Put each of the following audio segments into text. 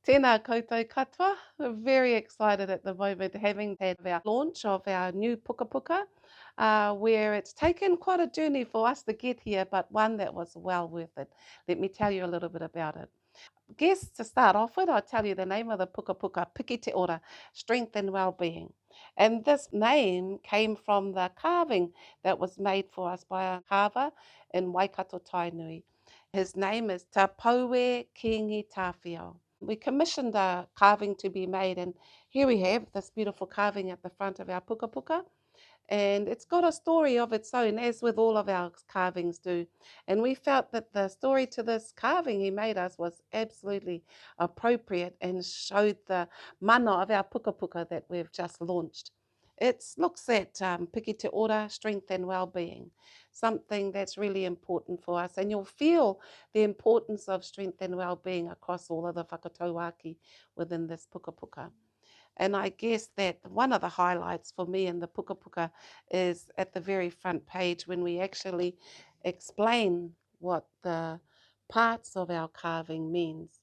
Tēnā koutou katoa. We're very excited at the moment, having had our launch of our new pukapuka, where it's taken quite a journey for us to get here, but one that was well worth it. Let me tell you a little bit about it. Guess to start off with, I'll tell you the name of the pukapuka, Piki te ora, strength and well-being. And this name came from the carving that was made for us by a carver in Waikato Tainui. His name is Te Whakamiha. We commissioned a carving to be made, and here we have this beautiful carving at the front of our pukapuka. And it's got a story of its own, as with all of our carvings do. And we felt that the story to this carving he made us was absolutely appropriate and showed the mana of our pukapuka that we've just launched. It looks at Piki te ora, strength and well-being, something that's really important for us. And you'll feel the importance of strength and well-being across all of the Whakatauākī within this pukapuka. And I guess that one of the highlights for me in the pukapuka is at the very front page when we actually explain what the parts of our carving means.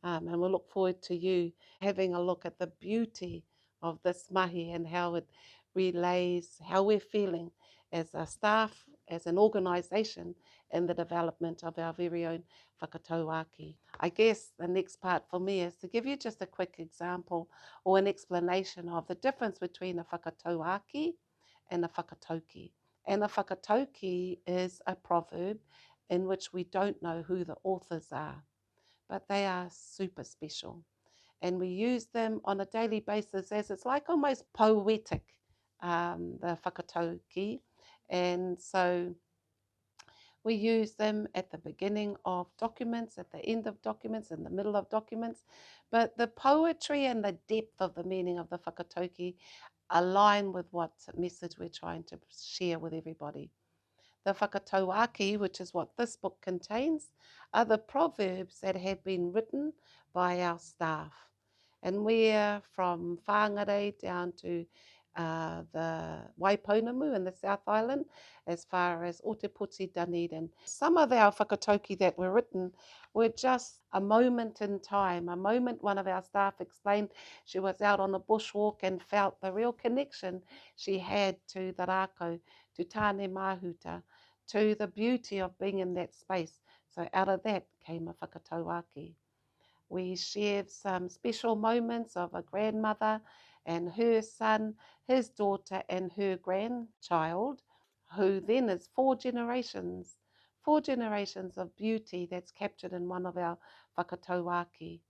And we'll look forward to you having a look at the beauty of this mahi and how it relays how we're feeling as a staff, as an organisation, in the development of our very own Whakatauākī. I guess the next part for me is to give you just a quick example or an explanation of the difference between a Whakatauākī and a Whakatauki. And a Whakatauki is a proverb in which we don't know who the authors are, but they are super special. And we use them on a daily basis as it's like almost poetic, the Whakatauki. And so we use them at the beginning of documents, at the end of documents, in the middle of documents. But the poetry and the depth of the meaning of the Whakatauki align with what message we're trying to share with everybody. The Whakatauākī, which is what this book contains, are the proverbs that have been written by our staff. And we're from Whāngarei down to the Waiponamu in the South Island, as far as Otepoti, Dunedin. Some of our whakatauki that were written were just a moment in time, a moment one of our staff explained she was out on a bushwalk and felt the real connection she had to the rākau, to tāne mahuta, to the beauty of being in that space. So out of that came a whakatauākī. We shared some special moments of a grandmother and her son, his daughter and her grandchild, who then is four generations of beauty that's captured in one of our whakatauākī.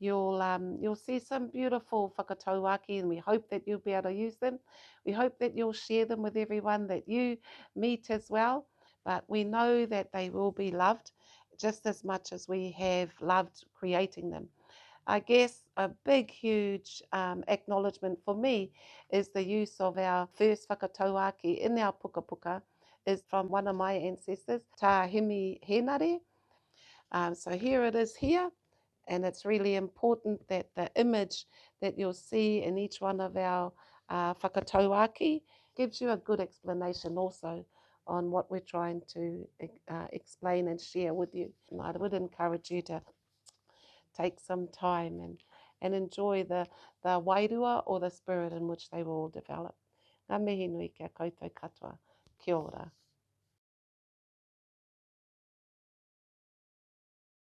You'll see some beautiful whakatauākī, and we hope that you'll be able to use them. We hope that you'll share them with everyone that you meet as well. But we know that they will be loved just as much as we have loved creating them. I guess a big, huge acknowledgement for me is the use of our first whakatauākī in our pukapuka is from one of my ancestors, Tā Himi Henare. So here it is here. And it's really important that the image that you'll see in each one of our whakatauākī gives you a good explanation also on what we're trying to explain and share with you. And I would encourage you to take some time and enjoy the wairua or the spirit in which they were all developed. Ngā mihi nui kia koutou katoa. Kia ora.